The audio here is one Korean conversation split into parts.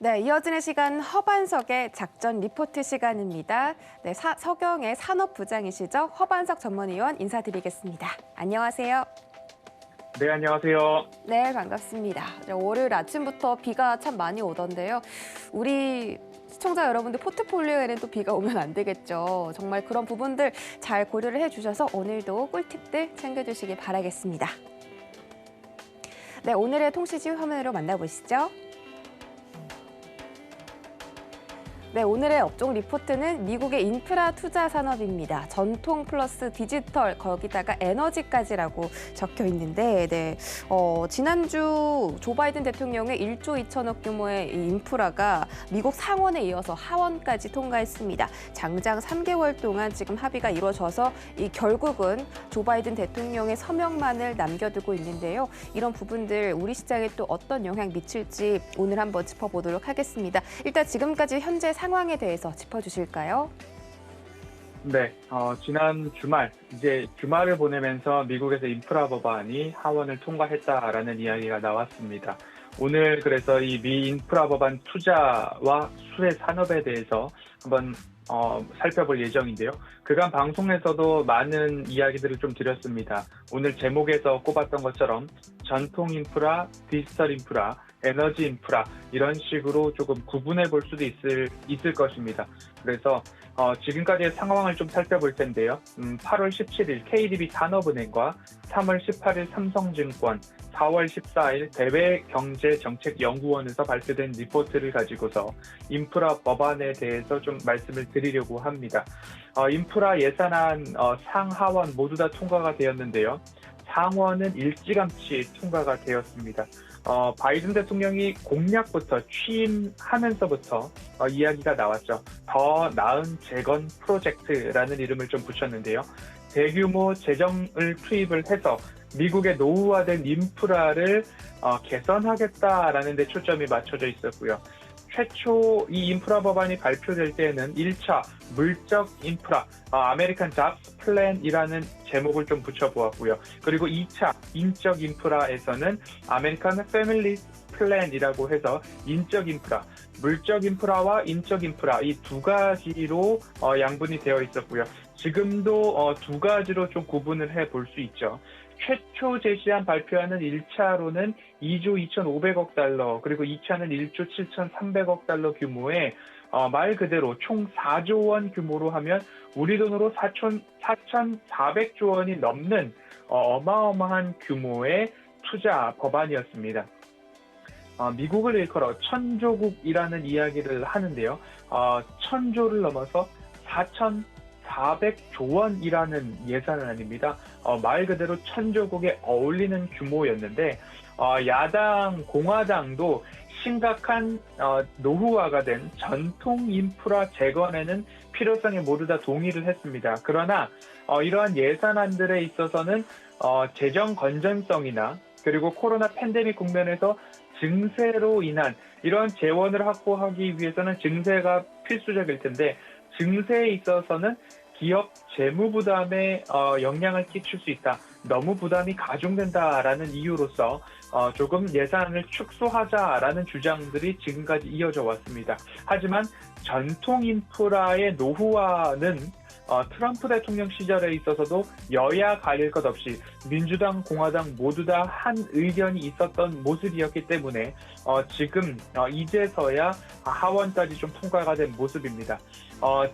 네, 이어지는 시간 허반석의 작전 리포트 시간입니다. 네, 서경의 산업부장이시죠? 허반석 전문위원 인사드리겠습니다. 안녕하세요. 네, 안녕하세요. 네, 반갑습니다. 월요일 아침부터 비가 참 많이 오던데요. 우리 시청자 여러분들 포트폴리오에는 또 비가 오면 안 되겠죠. 정말 그런 부분들 잘 고려를 해주셔서 오늘도 꿀팁들 챙겨주시길 바라겠습니다. 네, 오늘의 통시지 화면으로 만나보시죠. 네, 오늘의 업종 리포트는 미국의 인프라 투자 산업입니다. 전통 플러스 디지털, 거기다가 에너지까지라고 적혀 있는데, 지난주 조 바이든 대통령의 1조 2천억 규모의 이 인프라가 미국 상원에 이어서 하원까지 통과했습니다. 장장 3개월 동안 지금 합의가 이루어져서 결국은 조 바이든 대통령의 서명만을 남겨두고 있는데요. 이런 부분들 우리 시장에 또 어떤 영향 미칠지 오늘 한번 짚어보도록 하겠습니다. 일단 지금까지 현재 상황에 대해서 짚어주실까요? 네, 지난 주말, 이제 주말을 보내면서 미국에서 인프라 법안이 하원을 통과했다라는 이야기가 나왔습니다. 오늘 그래서 이 미 인프라 법안 투자와 수혜 산업에 대해서 한번 살펴볼 예정인데요. 그간 방송에서도 많은 이야기들을 좀 드렸습니다. 오늘 제목에서 꼽았던 것처럼 전통 인프라, 디지털 인프라, 에너지 인프라 이런 식으로 조금 구분해 볼 수도 있을 것입니다. 그래서 지금까지의 상황을 좀 살펴볼 텐데요. 8월 17일 KDB 산업은행과 3월 18일 삼성증권, 4월 14일 대외경제정책연구원에서 발표된 리포트를 가지고서 인프라 법안에 대해서 좀 말씀을 드리려고 합니다. 인프라 예산안 상하원 모두 다 통과가 되었는데요. 상원은 일찌감치 통과가 되었습니다. 바이든 대통령이 공약부터 취임하면서부터 이야기가 나왔죠. 더 나은 재건 프로젝트라는 이름을 좀 붙였는데요. 대규모 재정을 투입을 해서 미국의 노후화된 인프라를 개선하겠다라는 데 초점이 맞춰져 있었고요. 최초 이 인프라 법안이 발표될 때에는 1차 물적 인프라, 아메리칸 잡스 플랜이라는 제목을 좀 붙여보았고요. 그리고 2차 인적 인프라에서는 아메리칸 패밀리 플랜이라고 해서 인적 인프라, 물적 인프라와 인적 인프라 이 두 가지로 양분이 되어 있었고요. 지금도 두 가지로 좀 구분을 해볼 수 있죠. 최초 제시한 발표하는 1차로는 2조 2,500억 달러, 그리고 2차는 1조 7,300억 달러 규모의 말 그대로 총 4조 원 규모로 하면 우리 돈으로 4,400조 원이 넘는 어마어마한 규모의 투자 법안이었습니다. 미국을 일컬어 천조국이라는 이야기를 하는데요. 천조를 넘어서 4,400조 원이라는 예산안입니다. 말 그대로 천조국에 어울리는 규모였는데 야당 공화당도 심각한 노후화가 된 전통 인프라 재건에는 필요성에 모두 다 동의를 했습니다. 그러나 이러한 예산안들에 있어서는 재정 건전성이나 그리고 코로나 팬데믹 국면에서 증세로 인한 이런 재원을 확보하기 위해서는 증세가 필수적일 텐데 증세에 있어서는 기업 재무 부담에 영향을 끼칠 수 있다. 너무 부담이 가중된다라는 이유로서 조금 예산을 축소하자라는 주장들이 지금까지 이어져 왔습니다. 하지만 전통 인프라의 노후화는 트럼프 대통령 시절에 있어서도 여야 가릴 것 없이 민주당, 공화당 모두 다 한 의견이 있었던 모습이었기 때문에 지금 이제서야 하원까지 좀 통과가 된 모습입니다.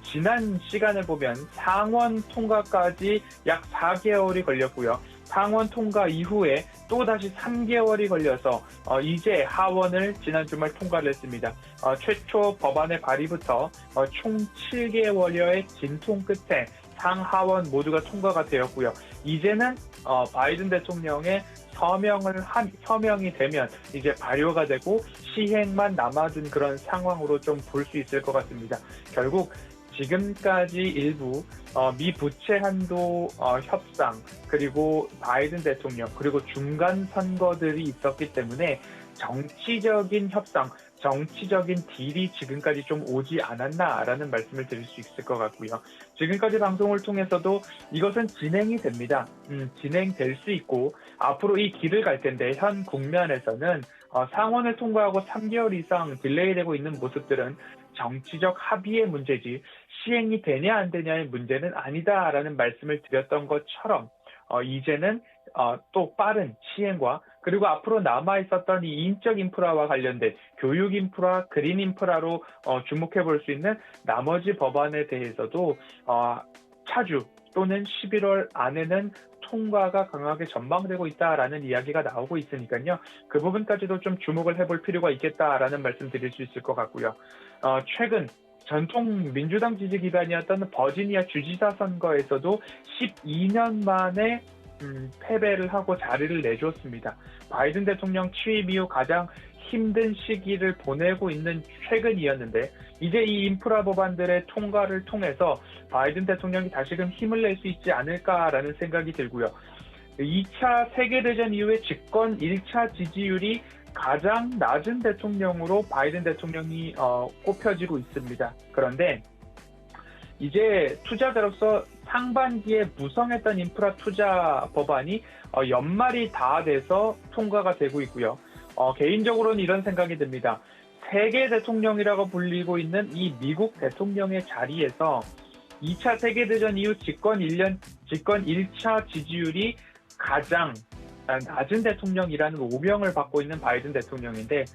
지난 시간을 보면 상원 통과까지 약 4개월이 걸렸고요. 상원 통과 이후에 또다시 3개월이 걸려서 이제 하원을 지난 주말 통과를 했습니다. 최초 법안의 발의부터 총 7개월여의 진통 끝에 상하원 모두가 통과가 되었고요. 이제는 바이든 대통령의 서명이 되면 이제 발효가 되고 시행만 남아둔 그런 상황으로 좀 볼 수 있을 것 같습니다. 결국 지금까지 일부 미 부채 한도 협상 그리고 바이든 대통령 그리고 중간 선거들이 있었기 때문에 정치적인 협상, 정치적인 딜이 지금까지 좀 오지 않았나라는 말씀을 드릴 수 있을 것 같고요. 지금까지 방송을 통해서도 이것은 진행이 됩니다. 진행될 수 있고 앞으로 이 길을 갈 텐데 현 국면에서는 상원을 통과하고 3개월 이상 딜레이되고 있는 모습들은 정치적 합의의 문제지 시행이 되냐 안 되냐의 문제는 아니다라는 말씀을 드렸던 것처럼 이제는 또 빠른 시행과 그리고 앞으로 남아 있었던 이 인적 인프라와 관련된 교육 인프라, 그린 인프라로 주목해 볼 수 있는 나머지 법안에 대해서도 차주 또는 11월 안에는 통과가 강하게 전망되고 있다라는 이야기가 나오고 있으니까요. 그 부분까지도 좀 주목을 해볼 필요가 있겠다라는 말씀 드릴 수 있을 것 같고요. 최근 전통 민주당 지지 기반이었던 버지니아 주지사 선거에서도 12년 만에 패배를 하고 자리를 내줬습니다. 바이든 대통령 취임 이후 가장 힘든 시기를 보내고 있는 최근이었는데 이제 이 인프라 법안들의 통과를 통해서 바이든 대통령이 다시금 힘을 낼 수 있지 않을까라는 생각이 들고요. 2차 세계대전 이후에 집권 1차 지지율이 가장 낮은 대통령으로 바이든 대통령이 꼽혀지고 있습니다. 그런데 이제 투자자로서 상반기에 무성했던 인프라 투자 법안이 연말이 다 돼서 통과가 되고 있고요. 개인적으로는 이런 생각이 듭니다. 세계 대통령이라고 불리고 있는 이 미국 대통령의 자리에서 2차 세계대전 이후 집권 1차 지지율이 가장 낮은 대통령이라는 오명을 받고 있는 바이든 대통령인데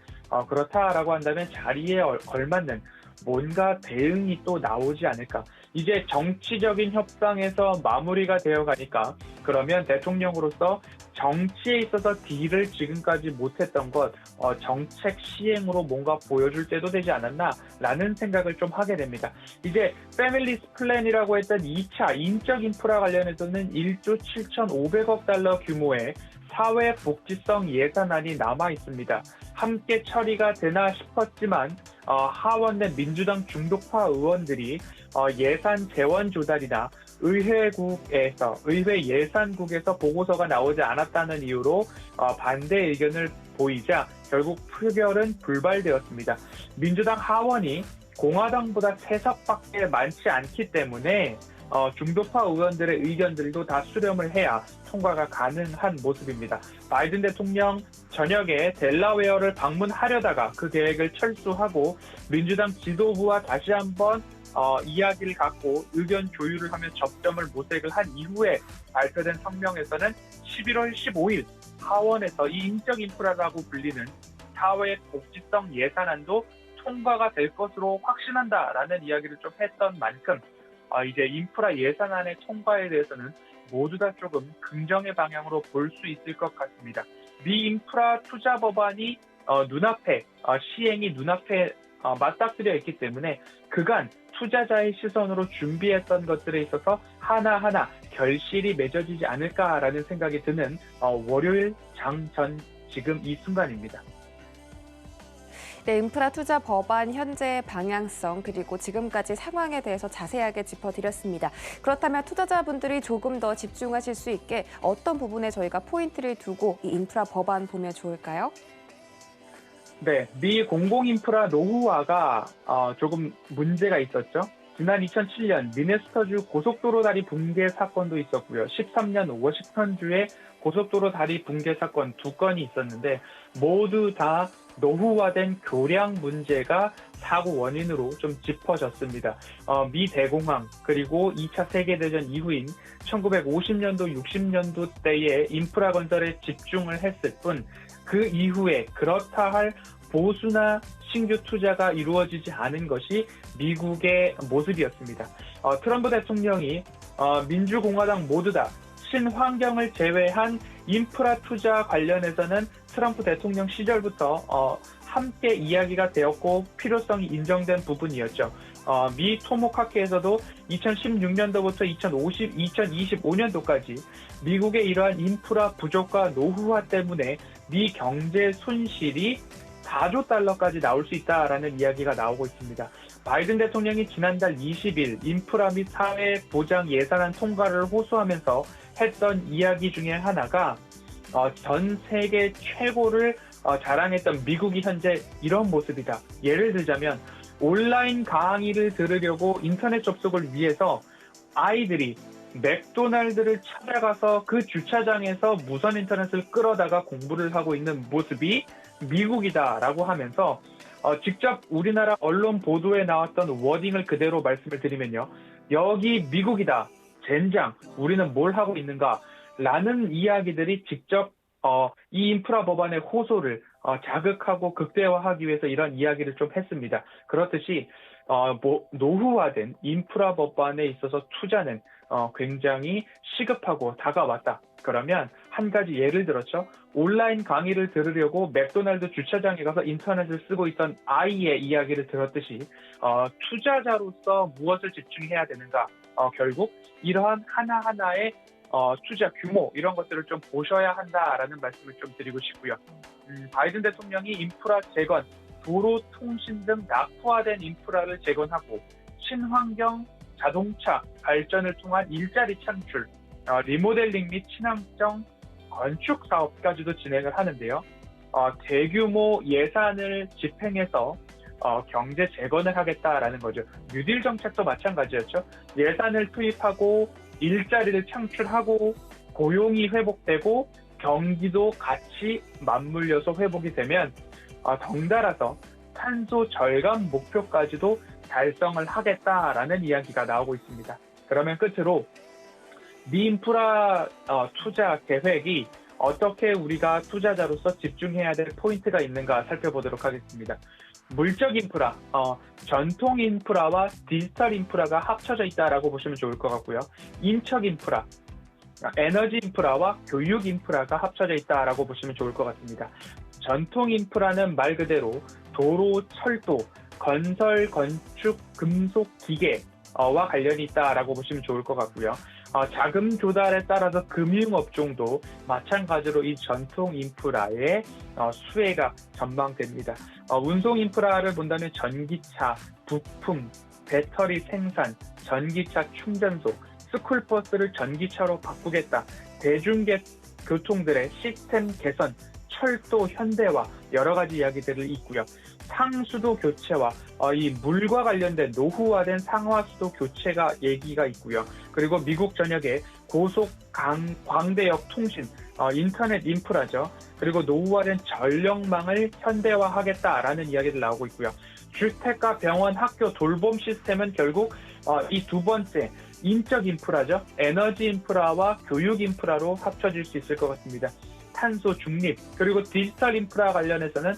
그렇다라고 한다면 자리에 걸맞는 뭔가 대응이 또 나오지 않을까. 이제 정치적인 협상에서 마무리가 되어 가니까 그러면 대통령으로서 정치에 있어서 딜을 지금까지 못했던 것 정책 시행으로 뭔가 보여줄 때도 되지 않았나라는 생각을 좀 하게 됩니다. 이제 패밀리스 플랜이라고 했던 2차 인적 인프라 관련해서는 1조 7,500억 달러 규모의 사회복지성 예산안이 남아 있습니다. 함께 처리가 되나 싶었지만 하원 내 민주당 중도파 의원들이 예산 재원 조달이나 의회 예산국에서 보고서가 나오지 않았다는 이유로 반대 의견을 보이자 결국 표결은 불발되었습니다. 민주당 하원이 공화당보다 3석밖에 많지 않기 때문에 중도파 의원들의 의견들도 다 수렴을 해야 통과가 가능한 모습입니다. 바이든 대통령 저녁에 델라웨어를 방문하려다가 그 계획을 철수하고 민주당 지도부와 다시 한번 이야기를 갖고 의견 조율을 하며 접점을 모색을 한 이후에 발표된 성명에서는 11월 15일 하원에서 이 인적 인프라라고 불리는 사회복지성 예산안도 통과가 될 것으로 확신한다라는 이야기를 좀 했던 만큼 이제 인프라 예산안의 통과에 대해서는 모두 다 조금 긍정의 방향으로 볼 수 있을 것 같습니다. 미 인프라 투자 법안이 눈앞에 시행이 눈앞에 맞닥뜨려 있기 때문에 그간 투자자의 시선으로 준비했던 것들에 있어서 하나하나 결실이 맺어지지 않을까라는 생각이 드는 월요일 장전 지금 이 순간입니다. 네, 인프라 투자 법안 현재의 방향성 그리고 지금까지 상황에 대해서 자세하게 짚어드렸습니다. 그렇다면 투자자분들이 조금 더 집중하실 수 있게 어떤 부분에 저희가 포인트를 두고 이 인프라 법안 보면 좋을까요? 네, 미 공공인프라 노후화가 조금 문제가 있었죠. 지난 2007년 미네소타주 고속도로 다리 붕괴 사건도 있었고요. 13년 워싱턴주의 고속도로 다리 붕괴 사건 2건이 있었는데 모두 다 노후화된 교량 문제가 사고 원인으로 좀 짚어졌습니다. 미 대공황 그리고 2차 세계대전 이후인 1950년도 60년도 때에 인프라 건설에 집중을 했을 뿐 그 이후에 그렇다 할 보수나 신규 투자가 이루어지지 않은 것이 미국의 모습이었습니다. 트럼프 대통령이 민주공화당 모두 다 친환경을 제외한 인프라 투자 관련해서는 트럼프 대통령 시절부터 함께 이야기가 되었고 필요성이 인정된 부분이었죠. 미 토모카케에서도 2016년도부터 2025년도까지 미국의 이러한 인프라 부족과 노후화 때문에 미 경제 손실이 4조 달러까지 나올 수 있다라는 이야기가 나오고 있습니다. 바이든 대통령이 지난달 20일 인프라 및 사회보장 예산안 통과를 호소하면서 했던 이야기 중에 하나가 전 세계 최고를 자랑했던 미국이 현재 이런 모습이다. 예를 들자면 온라인 강의를 들으려고 인터넷 접속을 위해서 아이들이 맥도날드를 찾아가서 그 주차장에서 무선 인터넷을 끌어다가 공부를 하고 있는 모습이 미국이다라고 하면서 직접 우리나라 언론 보도에 나왔던 워딩을 그대로 말씀을 드리면요. 여기 미국이다. 젠장. 우리는 뭘 하고 있는가? 라는 이야기들이 직접 이 인프라 법안의 호소를 자극하고 극대화하기 위해서 이런 이야기를 좀 했습니다. 그렇듯이 노후화된 인프라 법안에 있어서 투자는 굉장히 시급하고 다가왔다. 그러면 한 가지 예를 들었죠. 온라인 강의를 들으려고 맥도날드 주차장에 가서 인터넷을 쓰고 있던 아이의 이야기를 들었듯이 투자자로서 무엇을 집중해야 되는가? 결국 이러한 하나하나의 투자 규모 이런 것들을 좀 보셔야 한다라는 말씀을 좀 드리고 싶고요. 바이든 대통령이 인프라 재건, 도로, 통신 등 낙후화된 인프라를 재건하고 친환경 자동차 발전을 통한 일자리 창출, 리모델링 및 친환경 건축 사업까지도 진행을 하는데요. 대규모 예산을 집행해서 경제 재건을 하겠다라는 거죠. 뉴딜 정책도 마찬가지였죠. 예산을 투입하고 일자리를 창출하고 고용이 회복되고 경기도 같이 맞물려서 회복이 되면 덩달아서 탄소 절감 목표까지도 달성을 하겠다라는 이야기가 나오고 있습니다. 그러면 끝으로 미인프라 투자 계획이 어떻게 우리가 투자자로서 집중해야 될 포인트가 있는가 살펴보도록 하겠습니다. 물적 인프라, 전통 인프라와 디지털 인프라가 합쳐져 있다라고 보시면 좋을 것 같고요. 인적 인프라, 에너지 인프라와 교육 인프라가 합쳐져 있다라고 보시면 좋을 것 같습니다. 전통 인프라는 말 그대로 도로, 철도, 건설, 건축, 금속, 기계와 관련이 있다라고 보시면 좋을 것 같고요. 자금 조달에 따라서 금융업종도 마찬가지로 이 전통 인프라의 수혜가 전망됩니다. 운송 인프라를 본다면 전기차, 부품, 배터리 생산, 전기차 충전소, 스쿨버스를 전기차로 바꾸겠다, 대중교통들의 시스템 개선, 철도 현대화 여러 가지 이야기들이 있고요. 상수도 교체와 이 물과 관련된 노후화된 상하수도 교체가 얘기가 있고요. 그리고 미국 전역에 고속 광대역 통신, 인터넷 인프라죠. 그리고 노후화된 전력망을 현대화하겠다라는 이야기들 나오고 있고요. 주택가, 병원, 학교, 돌봄 시스템은 결국 이 두 번째 인적 인프라죠. 에너지 인프라와 교육 인프라로 합쳐질 수 있을 것 같습니다. 탄소 중립, 그리고 디지털 인프라 관련해서는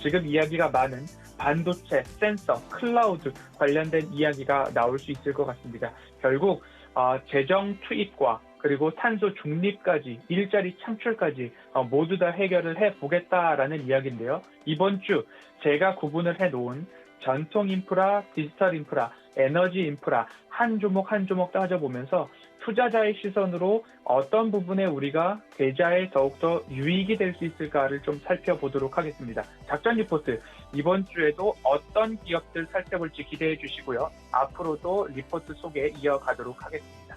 지금 이야기가 많은 반도체, 센서, 클라우드 관련된 이야기가 나올 수 있을 것 같습니다. 결국 재정 투입과 그리고 탄소 중립까지, 일자리 창출까지 모두 다 해결을 해보겠다라는 이야기인데요. 이번 주 제가 구분을 해놓은 전통 인프라, 디지털 인프라, 에너지 인프라 한 조목 한 조목 따져보면서 투자자의 시선으로 어떤 부분에 우리가 계좌에 더욱더 유익이 될 수 있을까를 좀 살펴보도록 하겠습니다. 작전 리포트, 이번 주에도 어떤 기업들 살펴볼지 기대해 주시고요. 앞으로도 리포트 소개 이어가도록 하겠습니다.